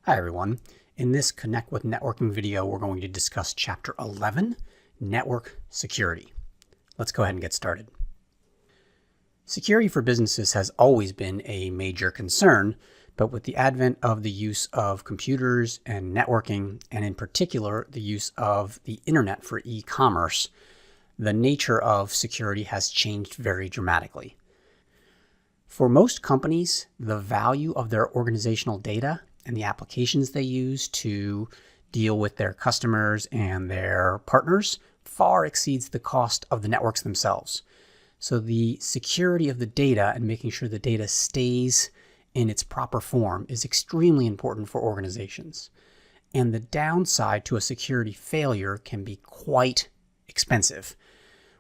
Hi everyone. In this Connect with Networking video, we're going to discuss Chapter 11, Network Security. Let's go ahead and get started. Security for businesses has always been a major concern, but with the advent of the use of computers and networking, and in particular the use of the internet for e-commerce, the nature of security has changed very dramatically. For most companies, the value of their organizational data and the applications they use to deal with their customers and their partners far exceeds the cost of the networks themselves. So the security of the data and making sure the data stays in its proper form is extremely important for organizations. And the downside to a security failure can be quite expensive.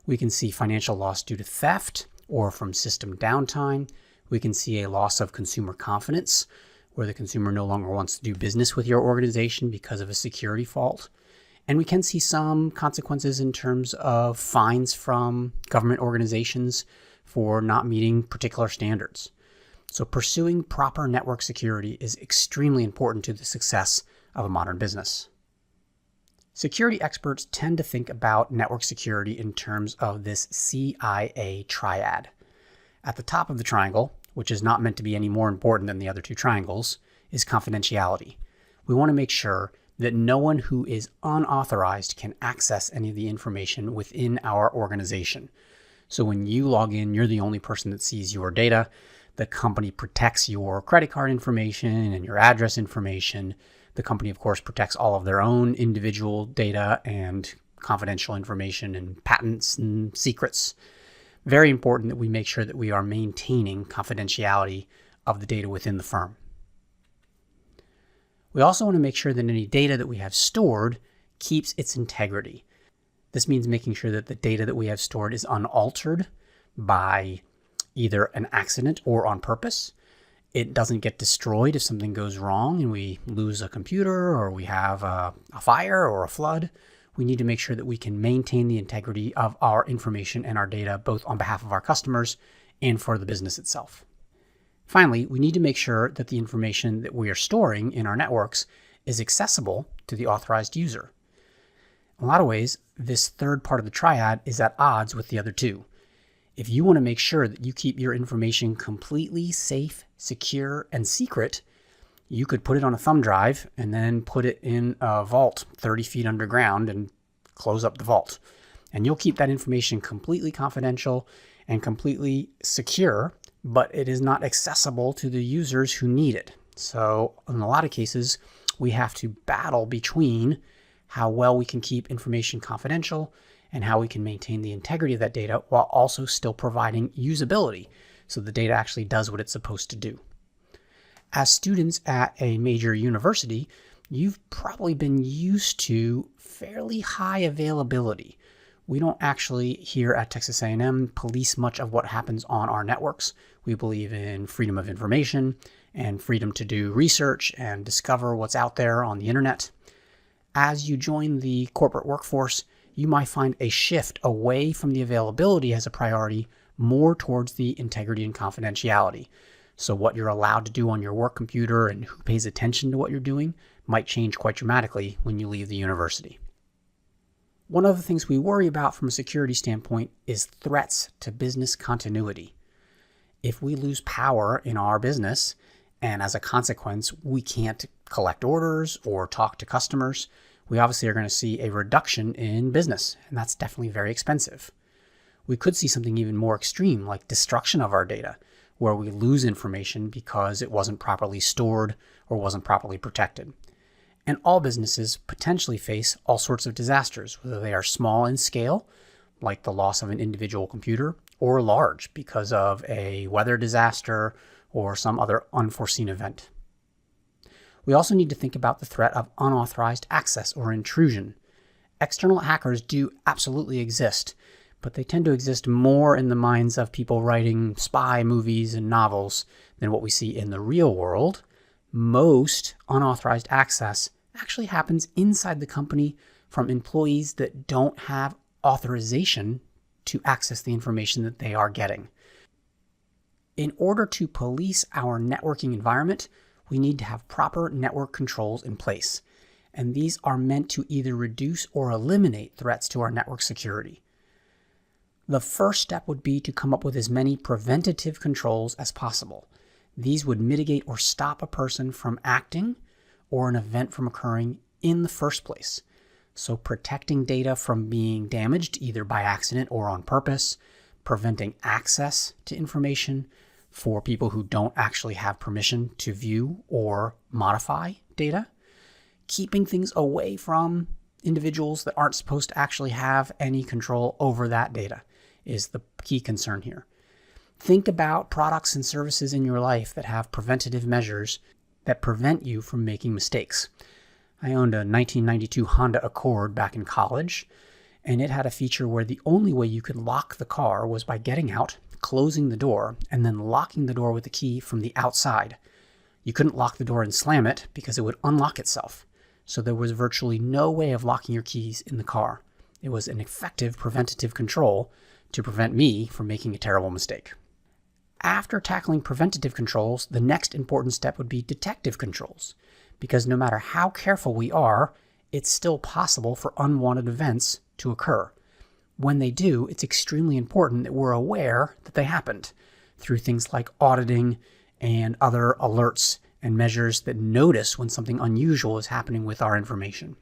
We can see financial loss due to theft or from system downtime. We can see a loss of consumer confidence, where the consumer no longer wants to do business with your organization because of a security fault. And we can see some consequences in terms of fines from government organizations for not meeting particular standards. So pursuing proper network security is extremely important to the success of a modern business. Security experts tend to think about network security in terms of this CIA triad. At the top of the triangle, which is not meant to be any more important than the other two triangles, is confidentiality. We want to make sure that no one who is unauthorized can access any of the information within our organization. So when you log in, you're the only person that sees your data. The company protects your credit card information and your address information. The company, of course, protects all of their own individual data and confidential information and patents and secrets. Very important that we make sure that we are maintaining confidentiality of the data within the firm. We also want to make sure that any data that we have stored keeps its integrity. This means making sure that the data that we have stored is unaltered by either an accident or on purpose. It doesn't get destroyed if something goes wrong and we lose a computer or we have a fire or a flood. We need to make sure that we can maintain the integrity of our information and our data, both on behalf of our customers and for the business itself. Finally, we need to make sure that the information that we are storing in our networks is accessible to the authorized user. In a lot of ways, this third part of the triad is at odds with the other two. If you want to make sure that you keep your information completely safe, secure, and secret, you could put it on a thumb drive and then put it in a vault 30 feet underground and close up the vault. And you'll keep that information completely confidential and completely secure, but it is not accessible to the users who need it. So in a lot of cases, we have to battle between how well we can keep information confidential and how we can maintain the integrity of that data while also still providing usability so the data actually does what it's supposed to do. As students at a major university, you've probably been used to fairly high availability. We don't actually here at Texas A&M police much of what happens on our networks. We believe in freedom of information and freedom to do research and discover what's out there on the internet. As you join the corporate workforce, you might find a shift away from the availability as a priority, more towards the integrity and confidentiality. So what you're allowed to do on your work computer and who pays attention to what you're doing might change quite dramatically when you leave the university. One of the things we worry about from a security standpoint is threats to business continuity. If we lose power in our business, and as a consequence, we can't collect orders or talk to customers, we obviously are going to see a reduction in business, and that's definitely very expensive. We could see something even more extreme, like destruction of our data, where we lose information because it wasn't properly stored or wasn't properly protected. And all businesses potentially face all sorts of disasters, whether they are small in scale, like the loss of an individual computer, or large because of a weather disaster or some other unforeseen event. We also need to think about the threat of unauthorized access or intrusion. External hackers do absolutely exist, but they tend to exist more in the minds of people writing spy movies and novels than what we see in the real world. Most unauthorized access actually happens inside the company from employees that don't have authorization to access the information that they are getting. In order to police our networking environment, we need to have proper network controls in place, and these are meant to either reduce or eliminate threats to our network security. The first step would be to come up with as many preventative controls as possible. These would mitigate or stop a person from acting or an event from occurring in the first place. So protecting data from being damaged either by accident or on purpose, preventing access to information for people who don't actually have permission to view or modify data, keeping things away from individuals that aren't supposed to actually have any control over that data is the key concern here. Think about products and services in your life that have preventative measures that prevent you from making mistakes. I owned a 1992 Honda Accord back in college, and it had a feature where the only way you could lock the car was by getting out, closing the door, and then locking the door with the key from the outside. You couldn't lock the door and slam it because it would unlock itself. So there was virtually no way of locking your keys in the car. It was an effective preventative control to prevent me from making a terrible mistake. After tackling preventative controls, the next important step would be detective controls, because no matter how careful we are, it's still possible for unwanted events to occur. When they do, it's extremely important that we're aware that they happened through things like auditing and other alerts and measures that notice when something unusual is happening with our information.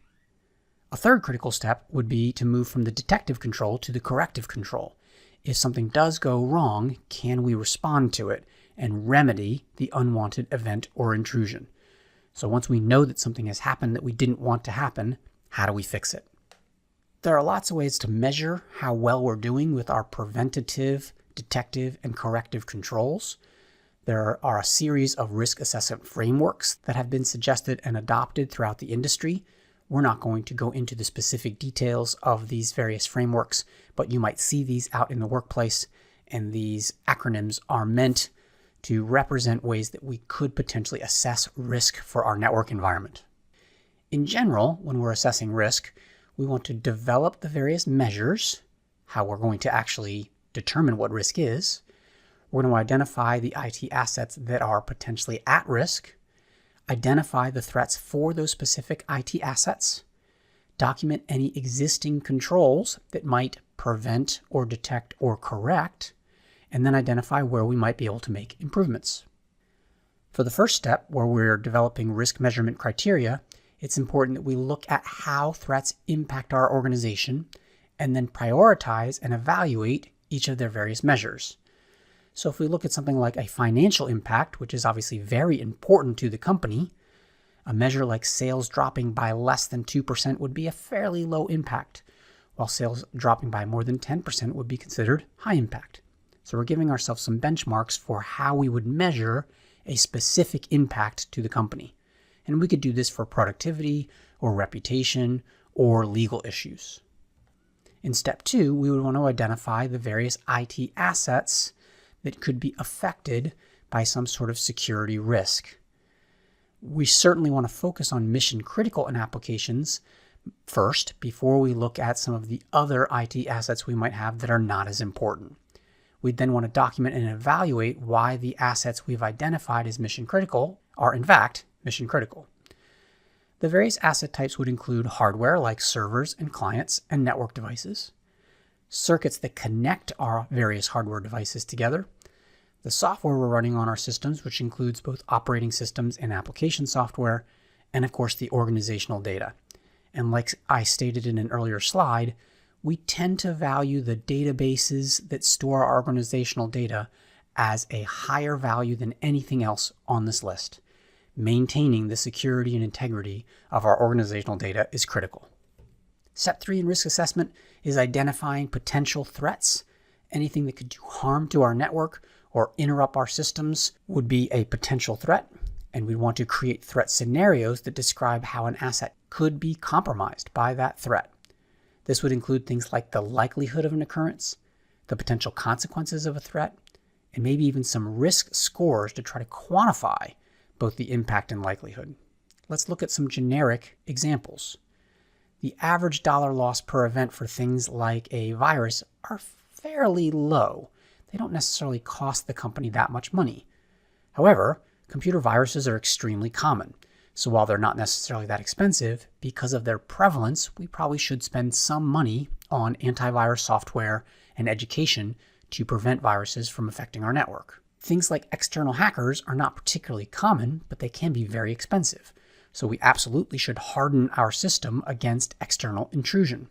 A third critical step would be to move from the detective control to the corrective control. If something does go wrong, can we respond to it and remedy the unwanted event or intrusion? So once we know that something has happened that we didn't want to happen, how do we fix it? There are lots of ways to measure how well we're doing with our preventative, detective, and corrective controls. There are a series of risk assessment frameworks that have been suggested and adopted throughout the industry. We're not going to go into the specific details of these various frameworks, but you might see these out in the workplace, and these acronyms are meant to represent ways that we could potentially assess risk for our network environment. In general, when we're assessing risk, we want to develop the various measures, how we're going to actually determine what risk is. We're going to identify the IT assets that are potentially at risk, identify the threats for those specific IT assets, document any existing controls that might prevent or detect or correct, and then identify where we might be able to make improvements. For the first step, where we're developing risk measurement criteria, it's important that we look at how threats impact our organization and then prioritize and evaluate each of their various measures. So if we look at something like a financial impact, which is obviously very important to the company, a measure like sales dropping by less than 2% would be a fairly low impact, while sales dropping by more than 10% would be considered high impact. So we're giving ourselves some benchmarks for how we would measure a specific impact to the company. And we could do this for productivity or reputation or legal issues. In step 2, we would want to identify the various IT assets that could be affected by some sort of security risk. We certainly want to focus on mission critical applications first before we look at some of the other IT assets we might have that are not as important. We'd then want to document and evaluate why the assets we've identified as mission critical are in fact mission critical. The various asset types would include hardware like servers and clients and network devices, circuits that connect our various hardware devices together, the software we're running on our systems, which includes both operating systems and application software, and of course the organizational data. And like I stated in an earlier slide, we tend to value the databases that store our organizational data as a higher value than anything else on this list. Maintaining the security and integrity of our organizational data is critical. Step 3 in risk assessment is identifying potential threats. Anything that could do harm to our network or interrupt our systems would be a potential threat, and we want to create threat scenarios that describe how an asset could be compromised by that threat. This would include things like the likelihood of an occurrence, the potential consequences of a threat, and maybe even some risk scores to try to quantify both the impact and likelihood. Let's look at some generic examples. The average dollar loss per event for things like a virus are fairly low. They don't necessarily cost the company that much money. However, Computer viruses are extremely common, so while they're not necessarily that expensive, because of their prevalence, we probably should spend some money on antivirus software and education to prevent viruses from affecting our network. Things like external hackers are not particularly common, but they can be very expensive, so we absolutely should harden our system against external intrusion.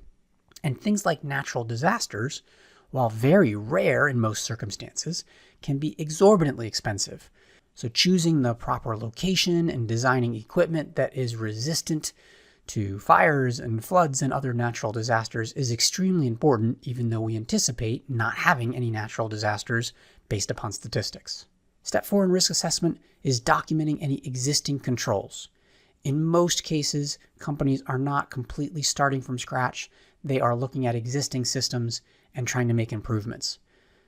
And things like natural disasters, while very rare in most circumstances, can be exorbitantly expensive. So choosing the proper location and designing equipment that is resistant to fires and floods and other natural disasters is extremely important, even though we anticipate not having any natural disasters based upon statistics. Step 4 in risk assessment is documenting any existing controls. In most cases, companies are not completely starting from scratch. They are looking at existing systems and trying to make improvements.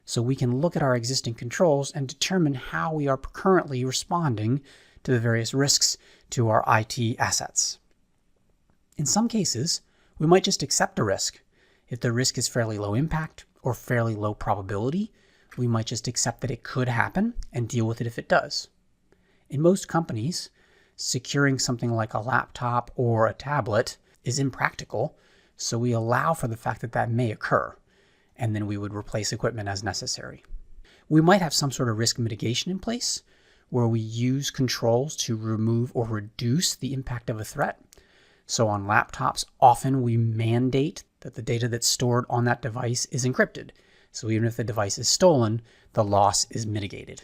So we can look at our existing controls and determine how we are currently responding to the various risks to our IT assets. In some cases, we might just accept a risk. If the risk is fairly low impact or fairly low probability, we might just accept that it could happen and deal with it if it does. In most companies, securing something like a laptop or a tablet is impractical, so we allow for the fact that that may occur, and then we would replace equipment as necessary. We might have some sort of risk mitigation in place, where we use controls to remove or reduce the impact of a threat. So on laptops, often we mandate that the data that's stored on that device is encrypted. So even if the device is stolen, the loss is mitigated.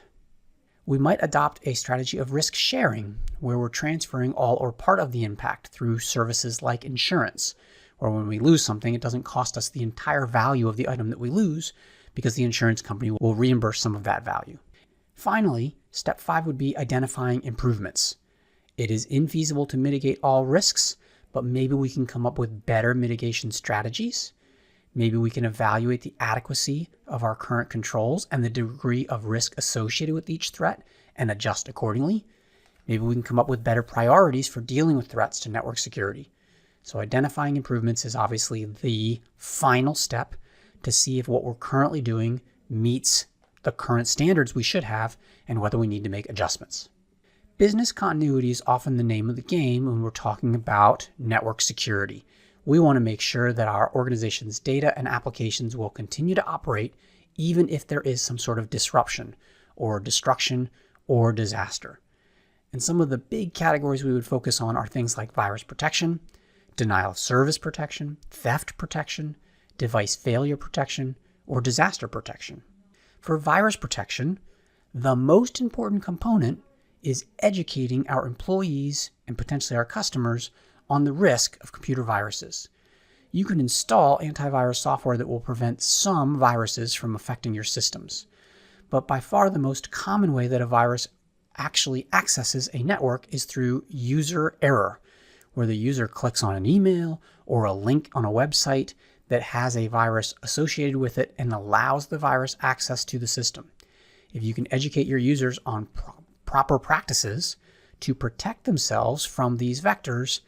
We might adopt a strategy of risk sharing, where we're transferring all or part of the impact through services like insurance, or when we lose something, it doesn't cost us the entire value of the item that we lose because the insurance company will reimburse some of that value. Finally, step 5 would be identifying improvements. It is infeasible to mitigate all risks, but maybe we can come up with better mitigation strategies. Maybe we can evaluate the adequacy of our current controls and the degree of risk associated with each threat and adjust accordingly. Maybe we can come up with better priorities for dealing with threats to network security. So identifying improvements is obviously the final step to see if what we're currently doing meets the current standards we should have and whether we need to make adjustments. Business continuity is often the name of the game when we're talking about network security. We want to make sure that our organization's data and applications will continue to operate even if there is some sort of disruption or destruction or disaster. And some of the big categories we would focus on are things like virus protection, denial of service protection, theft protection, device failure protection, or disaster protection. For virus protection, the most important component is educating our employees and potentially our customers on the risk of computer viruses. You can install antivirus software that will prevent some viruses from affecting your systems. But by far the most common way that a virus actually accesses a network is through user error, where the user clicks on an email or a link on a website that has a virus associated with it and allows the virus access to the system. If you can educate your users on proper practices to protect themselves from these vectors,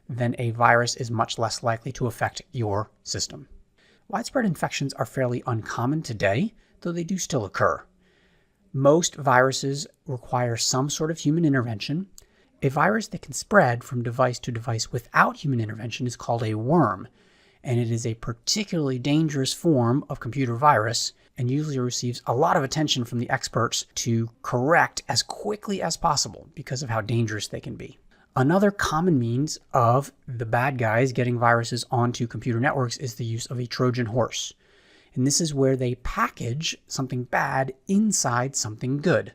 then a virus is much less likely to affect your system. Widespread infections are fairly uncommon today, though they do still occur. Most viruses require some sort of human intervention. A virus that can spread from device to device without human intervention is called a worm, and it is a particularly dangerous form of computer virus and usually receives a lot of attention from the experts to correct as quickly as possible because of how dangerous they can be. Another common means of the bad guys getting viruses onto computer networks is the use of a Trojan horse. And this is where they package something bad inside something good.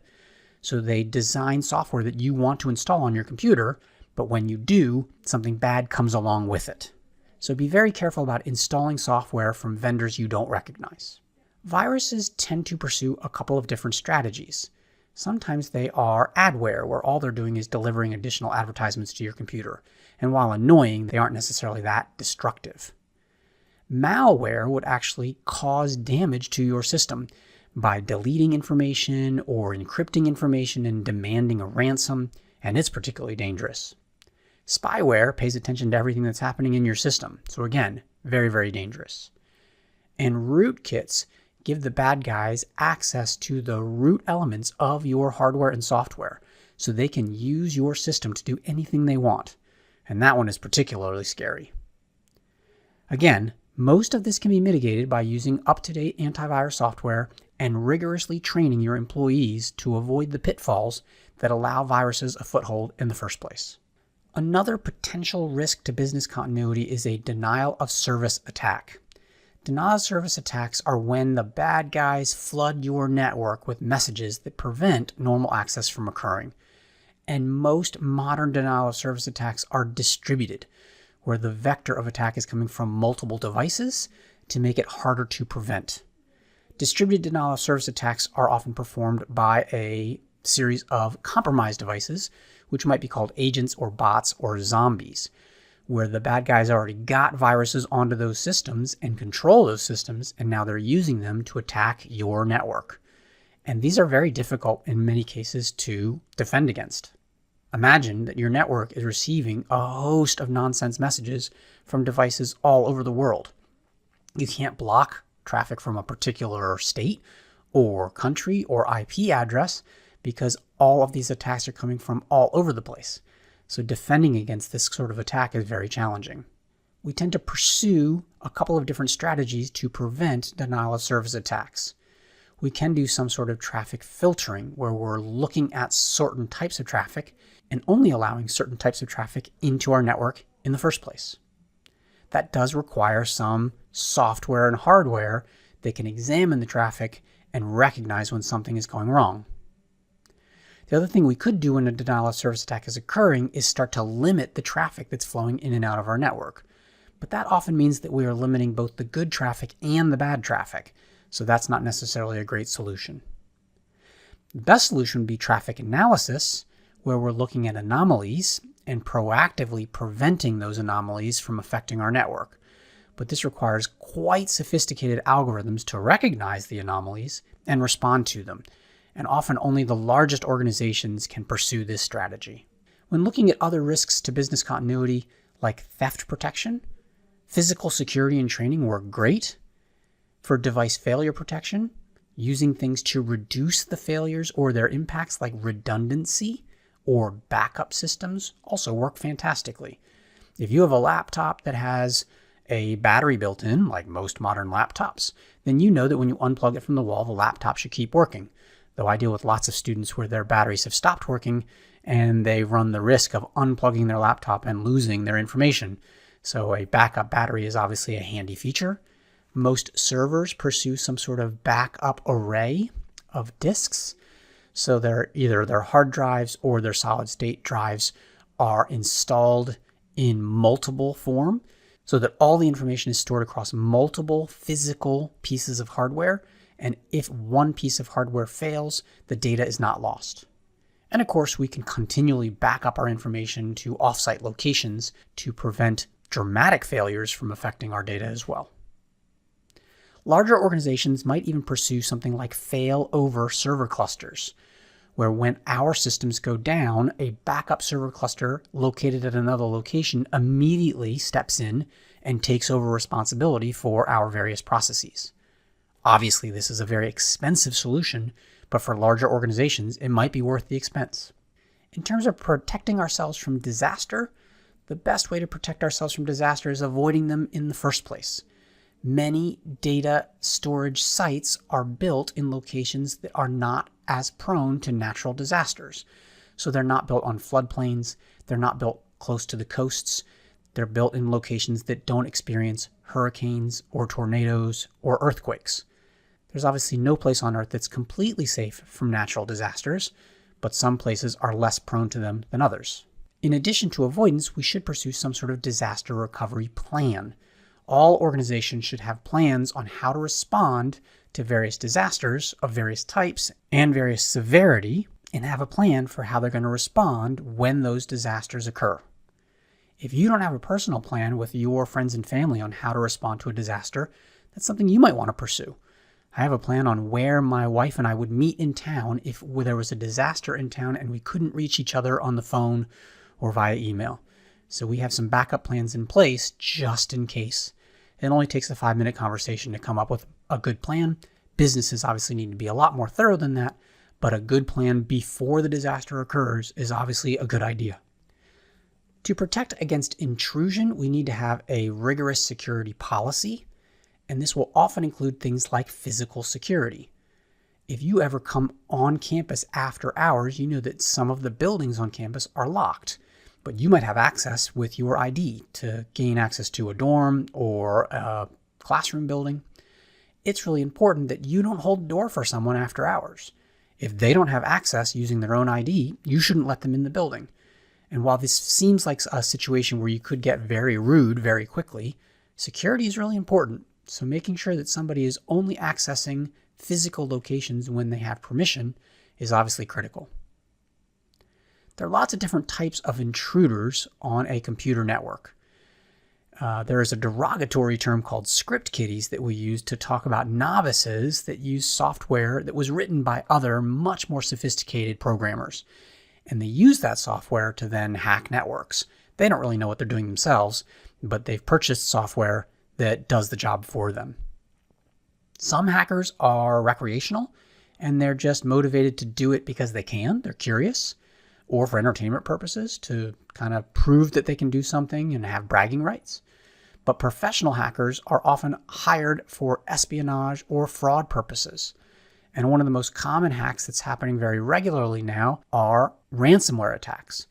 So they design software that you want to install on your computer, but when you do, something bad comes along with it. So be very careful about installing software from vendors you don't recognize. Viruses tend to pursue a couple of different strategies. Sometimes they are adware, where all they're doing is delivering additional advertisements to your computer. And while annoying, they aren't necessarily that destructive. Malware would actually cause damage to your system by deleting information or encrypting information and demanding a ransom, and it's particularly dangerous. Spyware pays attention to everything that's happening in your system, so again, very, very dangerous. And rootkits give the bad guys access to the root elements of your hardware and software. so they can use your system to do anything they want. And that one is particularly scary. Again, most of this can be mitigated by using up-to-date antivirus software and rigorously training your employees to avoid the pitfalls that allow viruses a foothold in the first place. Another potential risk to business continuity is a denial of service attack. Denial of service attacks are when the bad guys flood your network with messages that prevent normal access from occurring. And most modern denial of service attacks are distributed, where the vector of attack is coming from multiple devices to make it harder to prevent. Distributed denial of service attacks are often performed by a series of compromised devices, which might be called agents or bots or zombies, where the bad guys already got viruses onto those systems and control those systems, and now they're using them to attack your network. And these are very difficult in many cases to defend against. Imagine that your network is receiving a host of nonsense messages from devices all over the world. You can't block traffic from a particular state or country or IP address because all of these attacks are coming from all over the place. So defending against this sort of attack is very challenging. We tend to pursue a couple of different strategies to prevent denial of service attacks. We can do some sort of traffic filtering where we're looking at certain types of traffic and only allowing certain types of traffic into our network in the first place. That does require some software and hardware that can examine the traffic and recognize when something is going wrong. The other thing we could do when a denial of service attack is occurring is start to limit the traffic that's flowing in and out of our network. But that often means that we are limiting both the good traffic and the bad traffic, so that's not necessarily a great solution. The best solution would be traffic analysis, where we're looking at anomalies and proactively preventing those anomalies from affecting our network. But this requires quite sophisticated algorithms to recognize the anomalies and respond to them. And often only the largest organizations can pursue this strategy. When looking at other risks to business continuity, like theft protection, physical security and training work great. For device failure protection, using things to reduce the failures or their impacts like redundancy or backup systems also work fantastically. If you have a laptop that has a battery built in, like most modern laptops, then you know that when you unplug it from the wall, the laptop should keep working. Though I deal with lots of students where their batteries have stopped working and they run the risk of unplugging their laptop and losing their information. So a backup battery is obviously a handy feature. Most servers pursue some sort of backup array of disks. So either their hard drives or their solid state drives are installed in multiple form so that all the information is stored across multiple physical pieces of hardware. And if one piece of hardware fails, the data is not lost. And of course, we can continually back up our information to offsite locations to prevent dramatic failures from affecting our data as well. Larger organizations might even pursue something like failover server clusters, where when our systems go down, a backup server cluster located at another location immediately steps in and takes over responsibility for our various processes. Obviously, this is a very expensive solution, but for larger organizations, it might be worth the expense. In terms of protecting ourselves from disaster, the best way to protect ourselves from disaster is avoiding them in the first place. Many data storage sites are built in locations that are not as prone to natural disasters. So they're not built on floodplains, they're not built close to the coasts, they're built in locations that don't experience hurricanes or tornadoes or earthquakes. There's obviously no place on Earth that's completely safe from natural disasters, but some places are less prone to them than others. In addition to avoidance, we should pursue some sort of disaster recovery plan. All organizations should have plans on how to respond to various disasters of various types and various severity, and have a plan for how they're going to respond when those disasters occur. If you don't have a personal plan with your friends and family on how to respond to a disaster, that's something you might want to pursue. I have a plan on where my wife and I would meet in town if there was a disaster in town and we couldn't reach each other on the phone or via email. So we have some backup plans in place just in case. It only takes a 5-minute conversation to come up with a good plan. Businesses obviously need to be a lot more thorough than that, but a good plan before the disaster occurs is obviously a good idea. To protect against intrusion, we need to have a rigorous security policy, and this will often include things like physical security. If you ever come on campus after hours, you know that some of the buildings on campus are locked, but you might have access with your ID to gain access to a dorm or a classroom building. It's really important that you don't hold the door for someone after hours. If they don't have access using their own ID, you shouldn't let them in the building. And while this seems like a situation where you could get very rude very quickly, security is really important. So making sure that somebody is only accessing physical locations when they have permission is obviously critical. There are lots of different types of intruders on a computer network. There is a derogatory term called script kiddies that we use to talk about novices that use software that was written by other much more sophisticated programmers. And they use that software to then hack networks. They don't really know what they're doing themselves, but they've purchased software that does the job for them. Some hackers are recreational, and they're just motivated to do it because they can. They're curious, or for entertainment purposes to kind of prove that they can do something and have bragging rights. But professional hackers are often hired for espionage or fraud purposes. And one of the most common hacks that's happening very regularly now are ransomware attacks,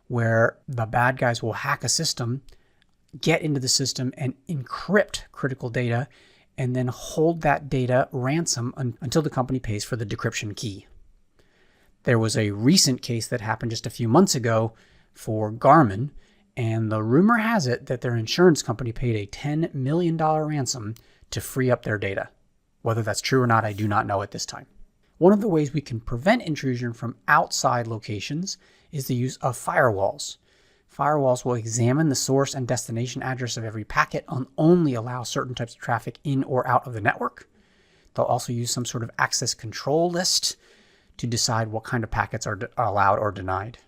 where the bad guys will hack a system, get into the system and encrypt critical data, and then hold that data ransom until the company pays for the decryption key. There was a recent case that happened just a few months ago for Garmin, and the rumor has it that their insurance company paid a $10 million ransom to free up their data. Whether that's true or not, I do not know at this time. One of the ways we can prevent intrusion from outside locations is the use of firewalls. Firewalls will examine the source and destination address of every packet and only allow certain types of traffic in or out of the network. They'll also use some sort of access control list to decide what kind of packets are allowed or denied.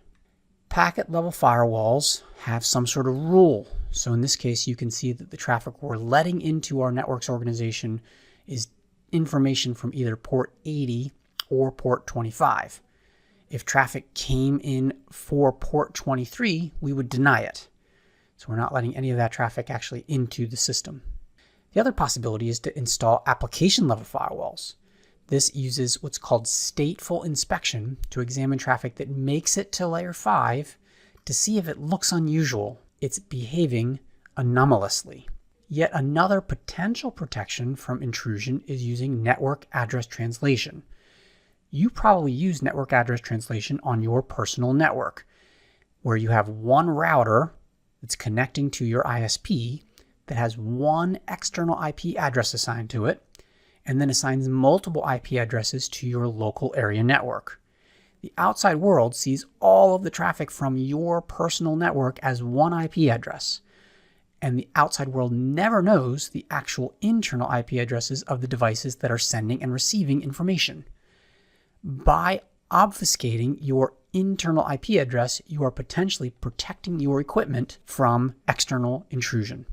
Packet level firewalls have some sort of rule. So in this case, you can see that the traffic we're letting into our network's organization is information from either port 80 or port 25. If traffic came in for port 23, we would deny it. So we're not letting any of that traffic actually into the system. The other possibility is to install application level firewalls. This uses what's called stateful inspection to examine traffic that makes it to layer 5 to see if it looks unusual, it's behaving anomalously. Yet another potential protection from intrusion is using network address translation. You probably use network address translation on your personal network, where you have one router that's connecting to your ISP that has one external IP address assigned to it, and then assigns multiple IP addresses to your local area network. The outside world sees all of the traffic from your personal network as one IP address, and the outside world never knows the actual internal IP addresses of the devices that are sending and receiving information. By obfuscating your internal IP address, you are potentially protecting your equipment from external intrusion.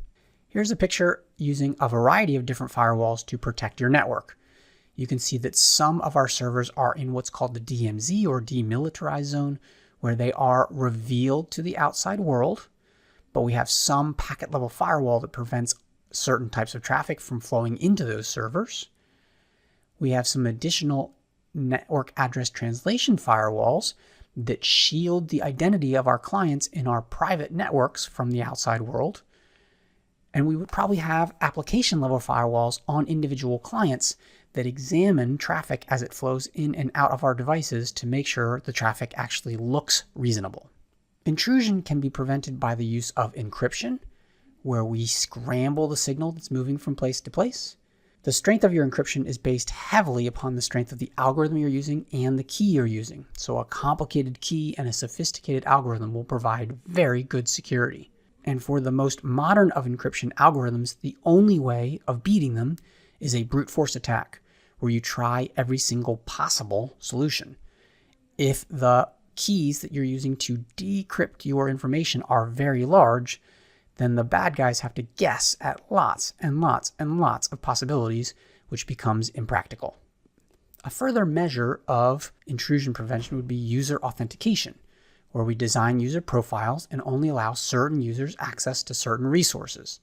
Here's a picture using a variety of different firewalls to protect your network. You can see that some of our servers are in what's called the DMZ or demilitarized zone, where they are revealed to the outside world, but we have some packet level firewall that prevents certain types of traffic from flowing into those servers. We have some additional network address translation firewalls that shield the identity of our clients in our private networks from the outside world. And we would probably have application level firewalls on individual clients that examine traffic as it flows in and out of our devices to make sure the traffic actually looks reasonable. Intrusion can be prevented by the use of encryption, where we scramble the signal that's moving from place to place. The strength of your encryption is based heavily upon the strength of the algorithm you're using and the key you're using. So a complicated key and a sophisticated algorithm will provide very good security. And for the most modern of encryption algorithms, the only way of beating them is a brute force attack, where you try every single possible solution. If the keys that you're using to decrypt your information are very large, then the bad guys have to guess at lots and lots and lots of possibilities, which becomes impractical. A further measure of intrusion prevention would be user authentication, where we design user profiles and only allow certain users access to certain resources.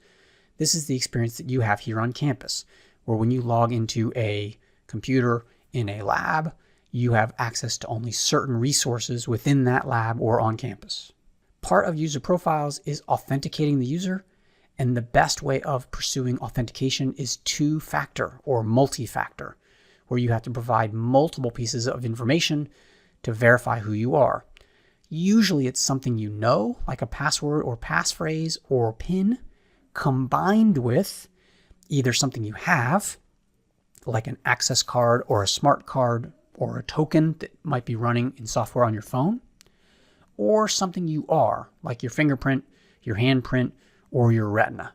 This is the experience that you have here on campus, where when you log into a computer in a lab, you have access to only certain resources within that lab or on campus. Part of user profiles is authenticating the user, and the best way of pursuing authentication is two-factor or multi-factor, where you have to provide multiple pieces of information to verify who you are. Usually it's something you know, like a password or passphrase or PIN, combined with either something you have, like an access card or a smart card or a token that might be running in software on your phone, or something you are, like your fingerprint, your handprint, or your retina.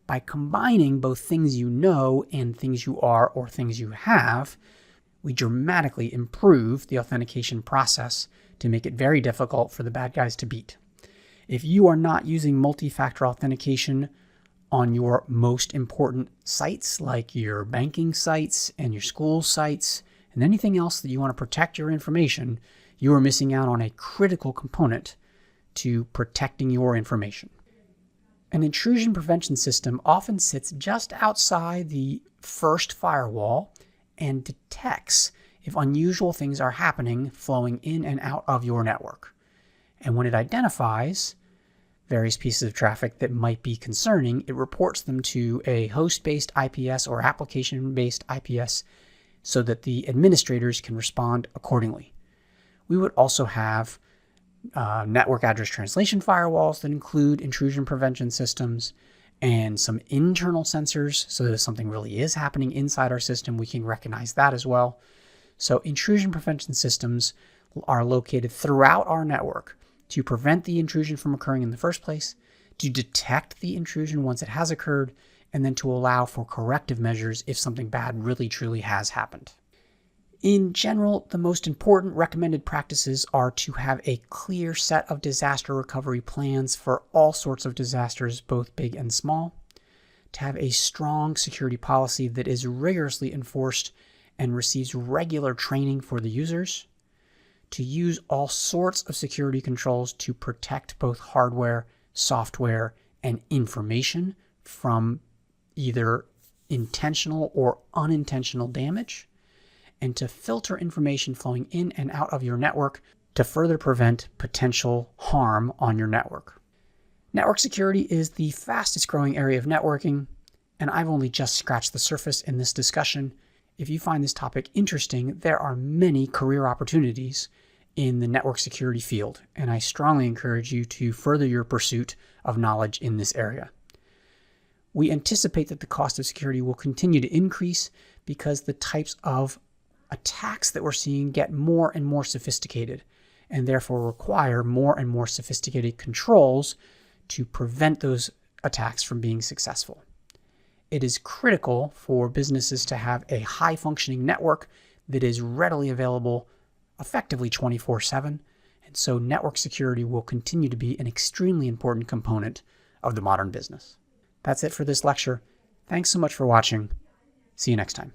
By combining both things you know and things you are or things you have, we dramatically improve the authentication process to make it very difficult for the bad guys to beat. If you are not using multi-factor authentication on your most important sites, like your banking sites and your school sites, and anything else that you want to protect your information, you are missing out on a critical component to protecting your information. An intrusion prevention system often sits just outside the first firewall and detects if unusual things are happening flowing in and out of your network. And when it identifies various pieces of traffic that might be concerning, it reports them to a host-based IPS or application-based IPS so that the administrators can respond accordingly. We would also have network address translation firewalls that include intrusion prevention systems and some internal sensors so that if something really is happening inside our system, we can recognize that as well. So intrusion prevention systems are located throughout our network to prevent the intrusion from occurring in the first place, to detect the intrusion once it has occurred, and then to allow for corrective measures if something bad really truly has happened. In general, the most important recommended practices are to have a clear set of disaster recovery plans for all sorts of disasters, both big and small, to have a strong security policy that is rigorously enforced and receives regular training for the users, to use all sorts of security controls to protect both hardware, software, and information from either intentional or unintentional damage, and to filter information flowing in and out of your network to further prevent potential harm on your network. Network security is the fastest growing area of networking, and I've only just scratched the surface in this discussion. If you find this topic interesting, there are many career opportunities in the network security field, and I strongly encourage you to further your pursuit of knowledge in this area. We anticipate that the cost of security will continue to increase because the types of attacks that we're seeing get more and more sophisticated and therefore require more and more sophisticated controls to prevent those attacks from being successful. It is critical for businesses to have a high-functioning network that is readily available effectively 24/7, and so network security will continue to be an extremely important component of the modern business. That's it for this lecture. Thanks so much for watching. See you next time.